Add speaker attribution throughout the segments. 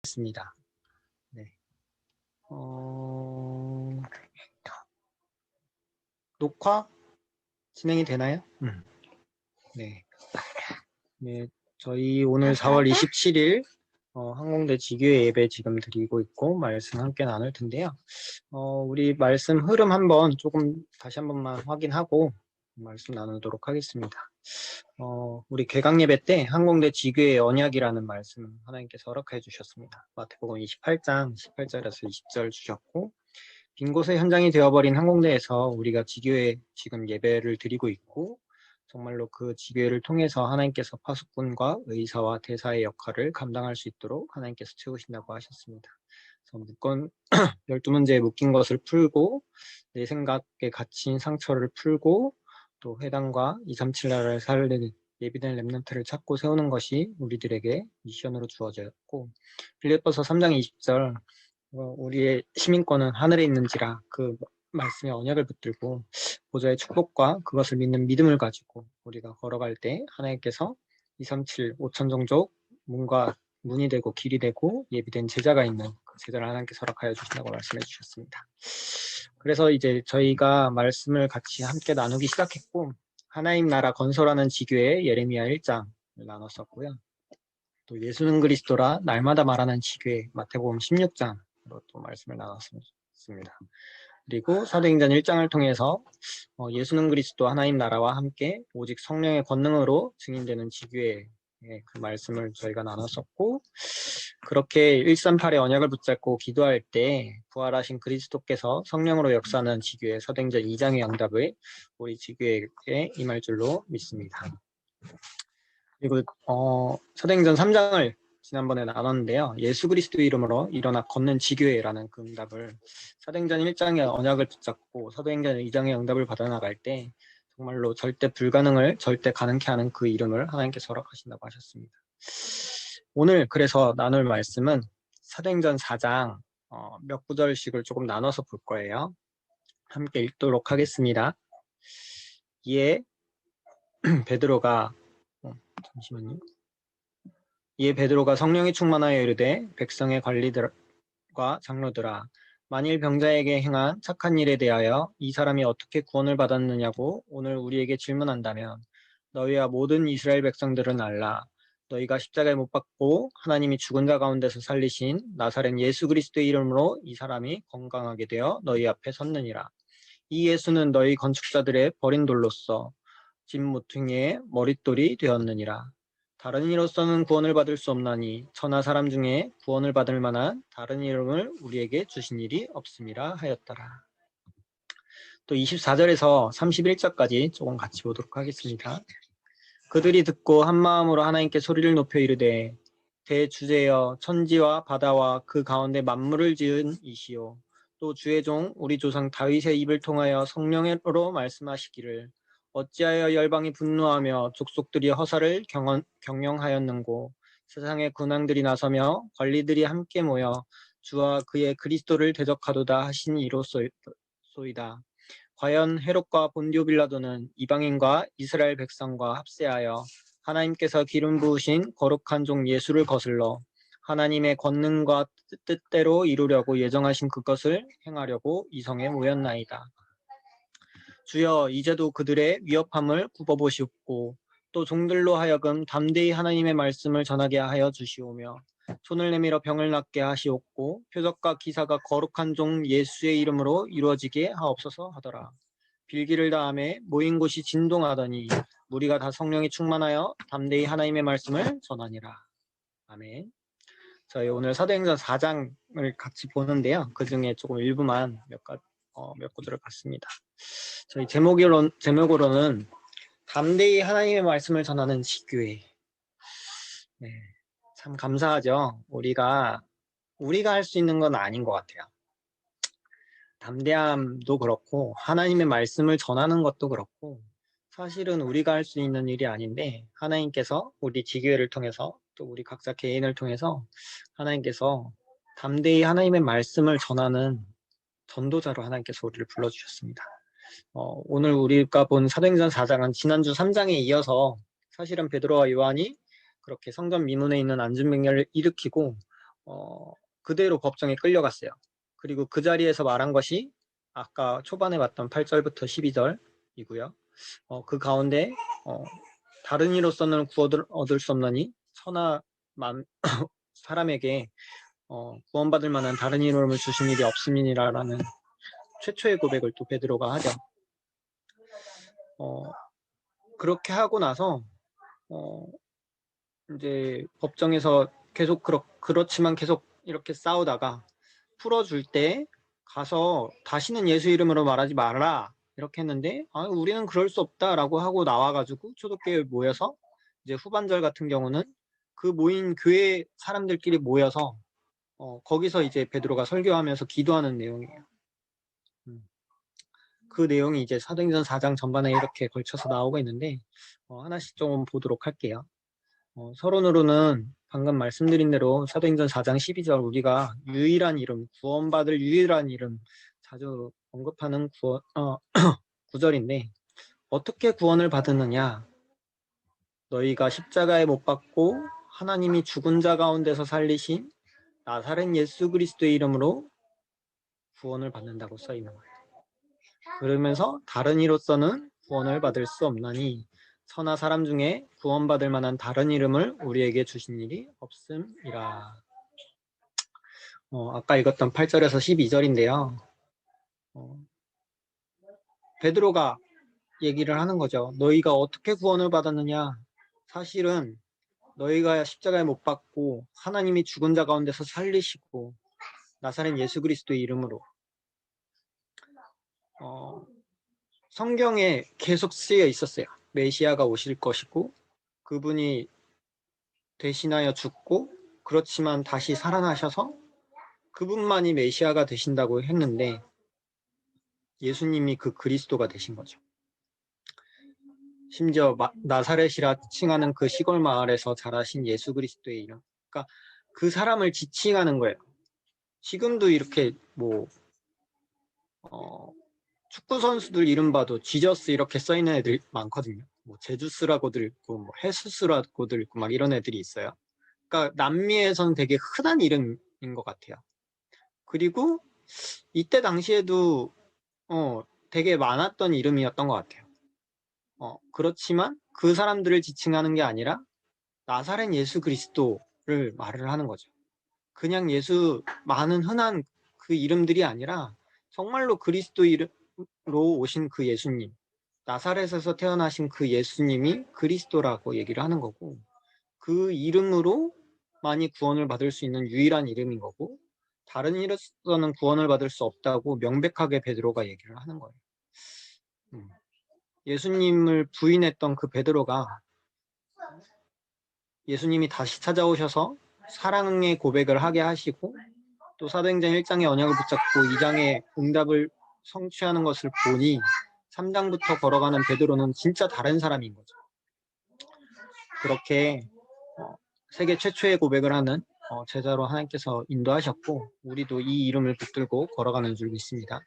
Speaker 1: 있습니다. 네. 녹화 진행이 되나요? 네. 네. 저희 오늘 4월 27일 항공대 지교회 예배 지금 드리고 있고 말씀 함께 나눌 텐데요. 우리 말씀 흐름 한번 조금 다시 한 번만 확인하고 말씀 나누도록 하겠습니다. 우리 개강 예배 때 항공대 지교의 언약이라는 말씀 하나님께서 허락해 주셨습니다. 마태복음 28장 18절에서 20절 주셨고 빈 곳의 현장이 되어버린 항공대에서 우리가 지교회 지금 예배를 드리고 있고 정말로 그 지교회를 통해서 하나님께서 파수꾼과 의사와 대사의 역할을 감당할 수 있도록 하나님께서 채우신다고 하셨습니다. 그래서 12문제에 묶인 것을 풀고 내 생각에 갇힌 상처를 풀고 또 회당과 237나라를 살리는 예비된 렘넌트를 찾고 세우는 것이 우리들에게 미션으로 주어졌고 빌립보서 3장 20절 우리의 시민권은 하늘에 있는지라 그 말씀의 언약을 붙들고 보좌의 축복과 그것을 믿는 믿음을 가지고 우리가 걸어갈 때 하나님께서 237 5천 종족 문이 되고 길이 되고 예비된 제자가 있는 그 제자를 하나님께서 허락하여 주신다고 말씀해 주셨습니다. 그래서 이제 저희가 말씀을 같이 함께 나누기 시작했고 하나님 나라 건설하는 지교회 예레미야 1장을 나눴었고요. 또 예수는 그리스도라 날마다 말하는 지교회 마태복음 16장으로 또 말씀을 나눴습니다. 그리고 사도행전 1장을 통해서 예수는 그리스도 하나님 나라와 함께 오직 성령의 권능으로 증인되는 지교회의 그 말씀을 저희가 나눴었고 그렇게 138의 언약을 붙잡고 기도할 때 부활하신 그리스도께서 성령으로 역사하는 지교회 사도행전 2장의 응답을 우리 지교회에 임할 줄로 믿습니다. 그리고 사도행전 3장을 지난번에 나눴는데요. 예수 그리스도 이름으로 일어나 걷는 지교회라는 그 응답을 사도행전 1장의 언약을 붙잡고 사도행전 2장의 응답을 받아나갈 때 정말로 절대 불가능을 절대 가능케 하는 그 이름을 하나님께서 허락하신다고 하셨습니다. 오늘 그래서 나눌 말씀은 사도행전 4장 몇 구절씩을 조금 나눠서 볼 거예요. 함께 읽도록 하겠습니다. 이에 베드로가 잠시만요. 이에 베드로가 성령이 충만하여 이르되 백성의 관리들과 장로들아 만일 병자에게 행한 착한 일에 대하여 이 사람이 어떻게 구원을 받았느냐고 오늘 우리에게 질문한다면 너희와 모든 이스라엘 백성들은 알라. 너희가 십자가에 못 박고 하나님이 죽은 자 가운데서 살리신 나사렛 예수 그리스도의 이름으로 이 사람이 건강하게 되어 너희 앞에 섰느니라. 이 예수는 너희 건축자들의 버린 돌로서 집 모퉁이의 머릿돌이 되었느니라. 다른 이로서는 구원을 받을 수 없나니 천하 사람 중에 구원을 받을 만한 다른 이름을 우리에게 주신 일이 없음이라 하였더라. 또 24절에서 31절까지 조금 같이 보도록 하겠습니다. 그들이 듣고 한 마음으로 하나님께 소리를 높여 이르되 대주제여 천지와 바다와 그 가운데 만물을 지은 이시오. 또 주의 종 우리 조상 다윗의 입을 통하여 성령으로 말씀하시기를 어찌하여 열방이 분노하며 족속들이 허사를 경영하였는고 세상의 군왕들이 나서며 관리들이 함께 모여 주와 그의 그리스도를 대적하도다 하신 이로소이다. 과연 헤롯과 본디오 빌라도는 이방인과 이스라엘 백성과 합세하여 하나님께서 기름 부으신 거룩한 종 예수를 거슬러 하나님의 권능과 뜻대로 이루려고 예정하신 그것을 행하려고 이성에 모였나이다. 주여 이제도 그들의 위협함을 굽어보시옵고 또 종들로 하여금 담대히 하나님의 말씀을 전하게 하여 주시오며 손을 내밀어 병을 낫게 하시옵고 표적과 기사가 거룩한 종 예수의 이름으로 이루어지게 하옵소서 하더라. 빌기를 다함에 모인 곳이 진동하더니 무리가 다 성령이 충만하여 담대히 하나님의 말씀을 전하니라. 아멘. 저희 오늘 사도행전 4장을 같이 보는데요. 그 중에 조금 일부만 몇 구절을 봤습니다. 저희 제목으로는 담대히 하나님의 말씀을 전하는 지교회. 네, 참 감사하죠. 우리가 할 수 있는 건 아닌 것 같아요. 담대함도 그렇고 하나님의 말씀을 전하는 것도 그렇고 사실은 우리가 할 수 있는 일이 아닌데 하나님께서 우리 지교회를 통해서 또 우리 각자 개인을 통해서 하나님께서 담대히 하나님의 말씀을 전하는 전도자로 하나님께서 우리를 불러주셨습니다. 오늘 우리가 본 사도행전 4장은 지난주 3장에 이어서 사실은 베드로와 요한이 그렇게 성전 미문에 있는 안전병렬을 일으키고 그대로 법정에 끌려갔어요. 그리고 그 자리에서 말한 것이 아까 초반에 봤던 8절부터 12절이고요. 그 가운데 다른 이로서는 구원을 얻을 수 없나니 천하 사람에게 구원받을 만한 다른 이름을 주신 일이 없음이니라라는 최초의 고백을 또 베드로가 하죠. 그렇게 하고 나서 이제 법정에서 계속 그렇지만 계속 이렇게 싸우다가 풀어줄 때 가서 다시는 예수 이름으로 말하지 말라 이렇게 했는데 우리는 그럴 수 없다라고 하고 나와가지고 초대교회 모여서 이제 후반절 같은 경우는 그 모인 교회 사람들끼리 모여서 거기서 이제 베드로가 설교하면서 기도하는 내용이에요. 그 내용이 이제 사도행전 4장 전반에 이렇게 걸쳐서 나오고 있는데 하나씩 좀 보도록 할게요. 서론으로는 방금 말씀드린 대로 사도행전 4장 12절 우리가 유일한 이름, 구원받을 유일한 이름 자주 언급하는 구절인데 어떻게 구원을 받았느냐? 너희가 십자가에 못 박고 하나님이 죽은 자 가운데서 살리신 나사렛 예수 그리스도의 이름으로 구원을 받는다고 써 있는 거예요. 그러면서 다른 이로서는 구원을 받을 수 없나니 천하 사람 중에 구원받을 만한 다른 이름을 우리에게 주신 일이 없음이라. 아까 읽었던 8절에서 12절인데요. 베드로가 얘기를 하는 거죠. 너희가 어떻게 구원을 받았느냐? 사실은 너희가 십자가에 못 박고 하나님이 죽은 자 가운데서 살리시고 나사렛 예수 그리스도의 이름으로 성경에 계속 쓰여 있었어요. 메시아가 오실 것이고 그분이 대신하여 죽고 그렇지만 다시 살아나셔서 그분만이 메시아가 되신다고 했는데 예수님이 그 그리스도가 되신 거죠. 심지어 나사렛이라 칭하는 그 시골 마을에서 자라신 예수 그리스도의 이름. 그러니까 그 사람을 지칭하는 거예요. 지금도 이렇게 축구 선수들 이름 봐도 지저스 이렇게 써 있는 애들 많거든요. 제주스라고도 있고 헤수스라고도 있고 막 이런 애들이 있어요. 그러니까 남미에서는 되게 흔한 이름인 것 같아요. 그리고 이때 당시에도 되게 많았던 이름이었던 것 같아요. 그렇지만 그 사람들을 지칭하는 게 아니라 나사렛 예수 그리스도를 말을 하는 거죠. 그냥 많은 흔한 그 이름들이 아니라 정말로 그리스도 이름으로 오신 그 예수님, 나사렛에서 태어나신 그 예수님이 그리스도라고 얘기를 하는 거고 그 이름으로 많이 구원을 받을 수 있는 유일한 이름인 거고 다른 이로서는 구원을 받을 수 없다고 명백하게 베드로가 얘기를 하는 거예요. 예수님을 부인했던 그 베드로가 예수님이 다시 찾아오셔서 사랑의 고백을 하게 하시고 또 사도행전 1장의 언약을 붙잡고 2장의 응답을 성취하는 것을 보니 3장부터 걸어가는 베드로는 진짜 다른 사람인 거죠. 그렇게 세계 최초의 고백을 하는 제자로 하나님께서 인도하셨고 우리도 이 이름을 붙들고 걸어가는 줄 믿습니다.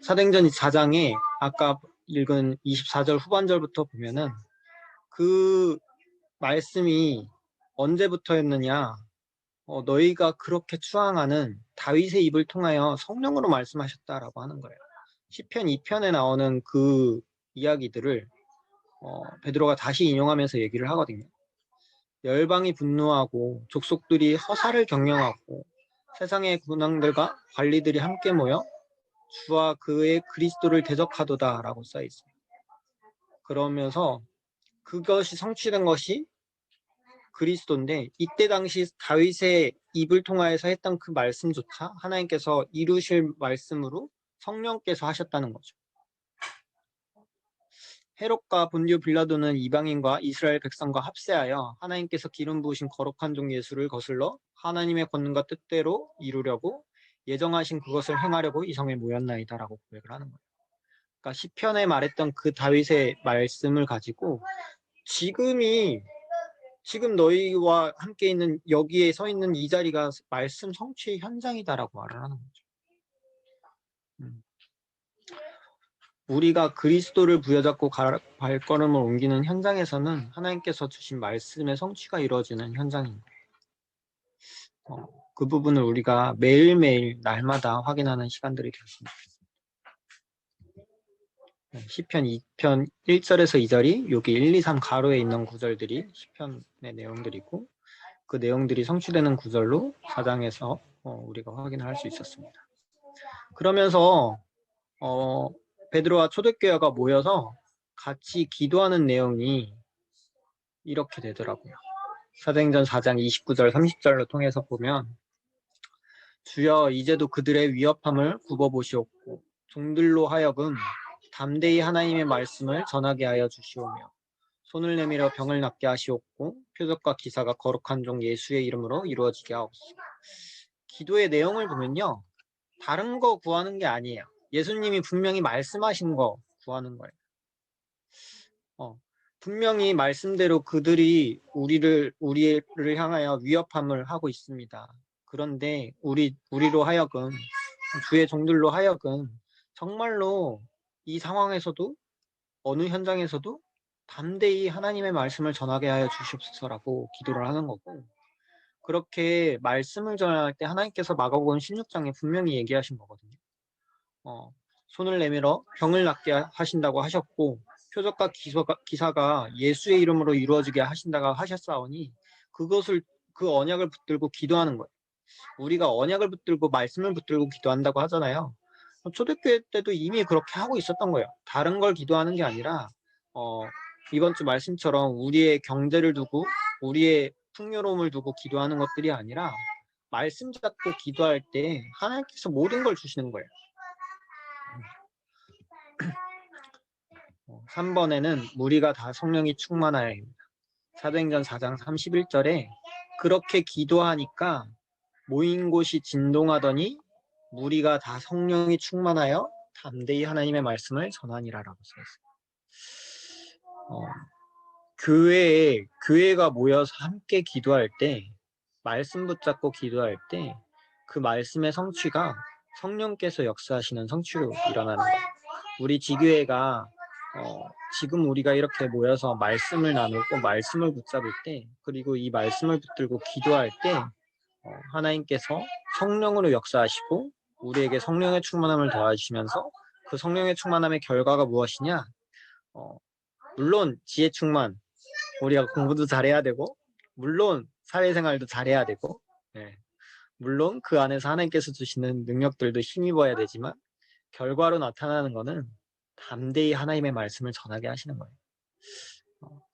Speaker 1: 사도행전 4장에 아까 읽은 24절 후반절부터 보면은 그 말씀이 언제부터였느냐? 너희가 그렇게 추앙하는 다윗의 입을 통하여 성령으로 말씀하셨다라고 하는 거예요. 시편 2편에 나오는 그 이야기들을 베드로가 다시 인용하면서 얘기를 하거든요. 열방이 분노하고 족속들이 허사를 경영하고 세상의 군왕들과 관리들이 함께 모여 주와 그의 그리스도를 대적하도다라고 써 있어요. 그러면서 그것이 성취된 것이 그리스도인데 이때 당시 다윗의 입을 통하여서 했던 그 말씀조차 하나님께서 이루실 말씀으로 성령께서 하셨다는 거죠. 헤롯과 본디오 빌라도는 이방인과 이스라엘 백성과 합세하여 하나님께서 기름 부으신 거룩한 종 예수를 거슬러 하나님의 권능과 뜻대로 이루려고 예정하신 그것을 행하려고 이 성에 모였나이다라고 고백을 하는 거예요. 그러니까 시편에 말했던 그 다윗의 말씀을 가지고 지금 너희와 함께 있는 여기에 서 있는 이 자리가 말씀 성취의 현장이다라고 말을 하는 거죠. 우리가 그리스도를 부여잡고 발걸음을 옮기는 현장에서는 하나님께서 주신 말씀의 성취가 이루어지는 현장인 거예요. 그 부분을 우리가 매일매일 날마다 확인하는 시간들이 되었습니다. 시편 2편 1절에서 2절이 여기 1, 2, 3 가로에 있는 구절들이 시편의 내용들이고 그 내용들이 성취되는 구절로 4장에서 우리가 확인을 할 수 있었습니다. 그러면서 베드로와 초대교회가 모여서 같이 기도하는 내용이 이렇게 되더라고요. 사도행전 4장 29절 30절로 통해서 보면 주여 이제도 그들의 위협함을 굽어보시옵고 종들로 하여금 담대히 하나님의 말씀을 전하게 하여 주시오며 손을 내밀어 병을 낫게 하시옵고 표적과 기사가 거룩한 종 예수의 이름으로 이루어지게 하옵소서. 기도의 내용을 보면요. 다른 거 구하는 게 아니에요. 예수님이 분명히 말씀하신 거 구하는 거예요. 분명히 말씀대로 그들이 우리를 향하여 위협함을 하고 있습니다. 그런데 우리로 하여금 주의 종들로 하여금 정말로 이 상황에서도 어느 현장에서도 담대히 하나님의 말씀을 전하게 하여 주시옵소서라고 기도를 하는 거고 그렇게 말씀을 전할 때 하나님께서 마가복음 16장에 분명히 얘기하신 거거든요. 손을 내밀어 병을 낫게 하신다고 하셨고 표적과 기사가 예수의 이름으로 이루어지게 하신다고 하셨사오니 그 언약을 붙들고 기도하는 거예요. 우리가 언약을 붙들고 말씀을 붙들고 기도한다고 하잖아요. 초대교회 때도 이미 그렇게 하고 있었던 거예요. 다른 걸 기도하는 게 아니라 이번 주 말씀처럼 우리의 경제를 두고 우리의 풍요로움을 두고 기도하는 것들이 아니라 말씀 잡고 기도할 때 하나님께서 모든 걸 주시는 거예요. 3번에는 무리가 다 성령이 충만하여입니다. 사도행전 4장 31절에 그렇게 기도하니까 모인 곳이 진동하더니 무리가 다 성령이 충만하여 담대히 하나님의 말씀을 전하니라라고 써있어요. 교회가 모여서 함께 기도할 때 말씀 붙잡고 기도할 때 그 말씀의 성취가 성령께서 역사하시는 성취로 일어나는 거예요. 우리 지교회가 지금 우리가 이렇게 모여서 말씀을 나누고 말씀을 붙잡을 때 그리고 이 말씀을 붙들고 기도할 때 하나님께서 성령으로 역사하시고 우리에게 성령의 충만함을 더하시면서 그 성령의 충만함의 결과가 무엇이냐? 물론 지혜 충만, 우리가 공부도 잘해야 되고 물론 사회생활도 잘해야 되고 물론 그 안에서 하나님께서 주시는 능력들도 힘입어야 되지만 결과로 나타나는 것은 담대히 하나님의 말씀을 전하게 하시는 거예요.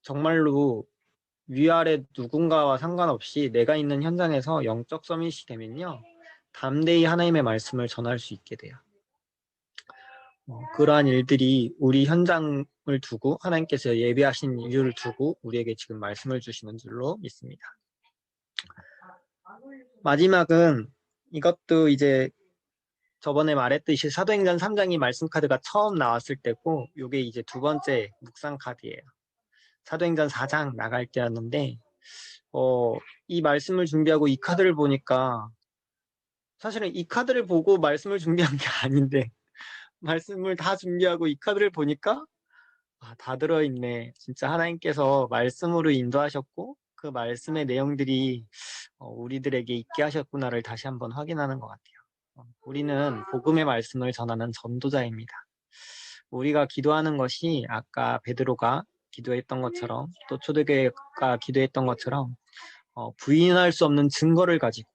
Speaker 1: 정말로 위아래 누군가와 상관없이 내가 있는 현장에서 영적 서밋이 되면요. 담대히 하나님의 말씀을 전할 수 있게 돼요. 그러한 일들이 우리 현장을 두고 하나님께서 예비하신 이유를 두고 우리에게 지금 말씀을 주시는 줄로 믿습니다. 마지막은 이것도 이제 저번에 말했듯이 사도행전 3장이 말씀 카드가 처음 나왔을 때고 이게 이제 두 번째 묵상 카드예요. 사도행전 4장 나갈 때였는데 이 말씀을 준비하고 이 카드를 보니까 사실은 이 카드를 보고 말씀을 준비한 게 아닌데 말씀을 다 준비하고 이 카드를 보니까 다 들어있네. 진짜 하나님께서 말씀으로 인도하셨고 그 말씀의 내용들이 우리들에게 있게 하셨구나를 다시 한번 확인하는 것 같아요. 우리는 복음의 말씀을 전하는 전도자입니다. 우리가 기도하는 것이 아까 베드로가 기도했던 것처럼 또 초대교회가 기도했던 것처럼 부인할 수 없는 증거를 가지고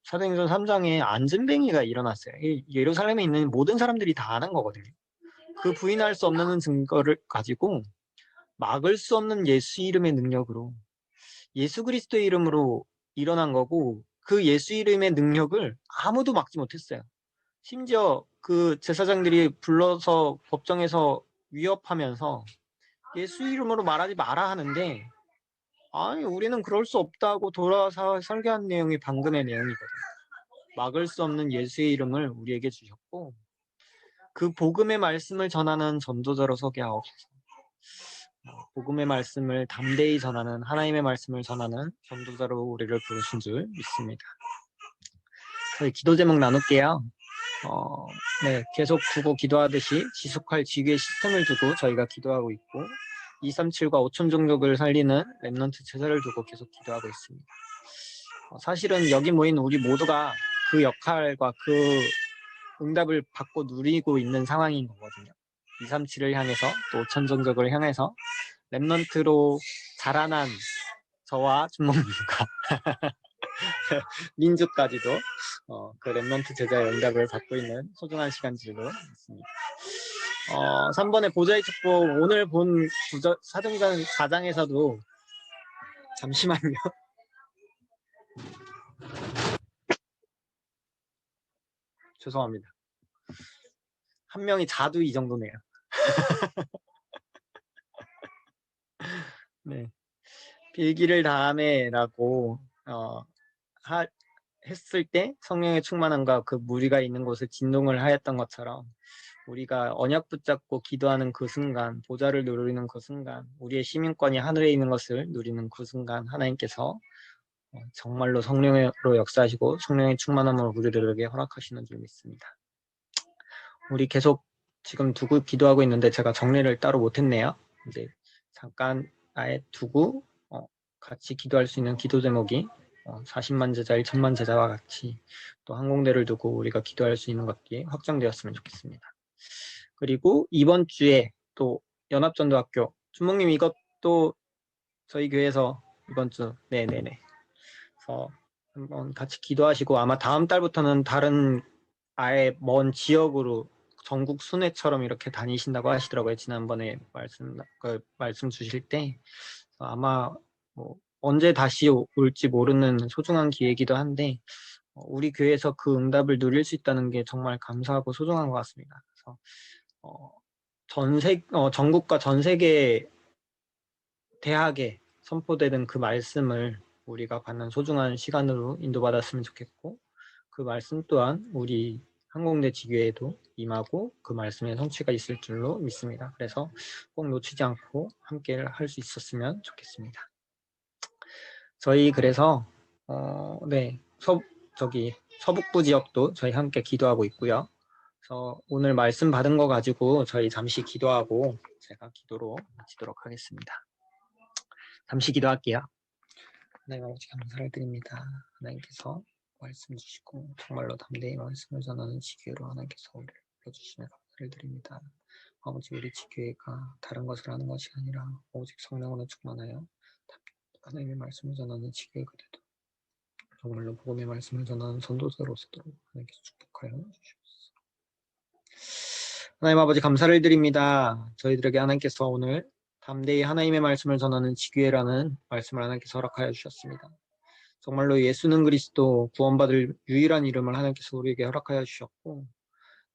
Speaker 1: 사도행전 3장에 안진뱅이가 일어났어요. 예루살렘에 있는 모든 사람들이 다 아는 거거든요. 그 부인할 수 없는 증거를 가지고 막을 수 없는 예수 이름의 능력으로 예수 그리스도의 이름으로 일어난 거고 그 예수 이름의 능력을 아무도 막지 못했어요. 심지어 그 제사장들이 불러서 법정에서 위협하면서 예수 이름으로 말하지 마라 하는데 아니 우리는 그럴 수 없다고 돌아와서 설교한 내용이 방금의 내용이거든요. 막을 수 없는 예수의 이름을 우리에게 주셨고 그 복음의 말씀을 전하는 전도자로 서게 하옵소서. 복음의 말씀을 담대히 전하는 하나님의 말씀을 전하는 전도자로 우리를 부르신 줄 믿습니다. 저희 기도 제목 나눌게요. 계속 두고 기도하듯이 지속할 지교의 시스템을 두고 저희가 기도하고 있고 237과 5천 종족을 살리는 렘넌트 제사를 두고 계속 기도하고 있습니다. 사실은 여기 모인 우리 모두가 그 역할과 그 응답을 받고 누리고 있는 상황인 거거든요. 237을 향해서 또 천정적을 향해서 랩넌트로 자라난 저와 준목님과 민주까지도 그 랩넌트 제자의 응답을 받고 있는 소중한 시간들로 있습니다. 3번의 보좌의 축복, 오늘 본 사도행전 4장에서도 잠시만요. 죄송합니다. 한 명이 자두 이 정도네요. 네. 빌기를 다함에라고 했을 때 성령의 충만함과 그 무리가 있는 곳에 진동을 하였던 것처럼 우리가 언약 붙잡고 기도하는 그 순간, 보좌를 누리는 그 순간, 우리의 시민권이 하늘에 있는 것을 누리는 그 순간 하나님께서 정말로 성령으로 역사하시고 성령의 충만함을 우리들에게 허락하시는 줄 믿습니다. 우리 계속 지금 두고 기도하고 있는데 제가 정리를 따로 못했네요. 이제 잠깐 아예 두고 같이 기도할 수 있는 기도 제목이 40만 제자, 1천만 제자와 같이 또 항공대를 두고 우리가 기도할 수 있는 것들이 확정되었으면 좋겠습니다. 그리고 이번 주에 또 연합전도학교 준목님 이것도 저희 교회에서 이번 주 네네네 그래서 한번 같이 기도하시고 아마 다음 달부터는 다른 아예 먼 지역으로 전국 순회처럼 이렇게 다니신다고 하시더라고요. 지난번에 말씀 주실 때 아마 뭐 언제 다시 올지 모르는 소중한 기회이기도 한데 우리 교회에서 그 응답을 누릴 수 있다는 게 정말 감사하고 소중한 것 같습니다. 그래서 전국과 전 세계 대학에 선포되는 그 말씀을 우리가 받는 소중한 시간으로 인도받았으면 좋겠고 그 말씀 또한 우리 항공대 지교에도 임하고 그 말씀에 성취가 있을 줄로 믿습니다. 그래서 꼭 놓치지 않고 함께 할 수 있었으면 좋겠습니다. 저희 그래서 서북부 지역도 저희 함께 기도하고 있고요. 그래서 오늘 말씀 받은 거 가지고 저희 잠시 기도하고 제가 기도로 마치도록 하겠습니다. 잠시 기도할게요. 하나님 아버지 감사를 드립니다. 하나님께서 말씀 주시고 정말로 담대히 말씀을 전하는 지교회로 하나님께서 우리를 불러주시며 감사를 드립니다. 아버지 우리 지교회가 다른 것을 하는 것이 아니라 오직 성령으로 충만하여 하나님의 말씀을 전하는 지교회가 되도록 정말로 복음의 말씀을 전하는 선도자로서도 하나님께서 축복하여 주시옵소서. 하나님 아버지 감사를 드립니다. 저희들에게 하나님께서 오늘 담대히 하나님의 말씀을 전하는 지교회라는 말씀을 하나님께서 허락하여 주셨습니다. 정말로 예수는 그리스도 구원받을 유일한 이름을 하나님께서 우리에게 허락하여 주셨고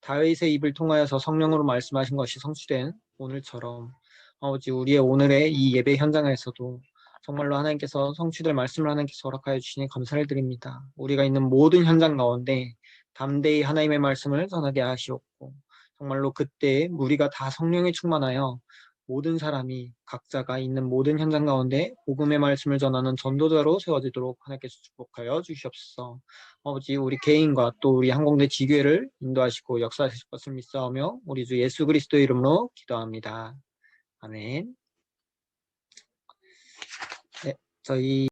Speaker 1: 다윗의 입을 통하여서 성령으로 말씀하신 것이 성취된 오늘처럼 아버지 우리의 오늘의 이 예배 현장에서도 정말로 하나님께서 성취될 말씀을 하나님께서 허락하여 주시니 감사를 드립니다. 우리가 있는 모든 현장 가운데 담대히 하나님의 말씀을 전하게 하시옵고 정말로 그때 우리가 다 성령에 충만하여 모든 사람이 각자가 있는 모든 현장 가운데 복음의 말씀을 전하는 전도자로 세워지도록 하나님께서 축복하여 주시옵소서. 아버지 우리 개인과 또 우리 항공대 지교회를 인도하시고 역사하실 것을 믿사오며 우리 주 예수 그리스도의 이름으로 기도합니다. 아멘. 네, 저희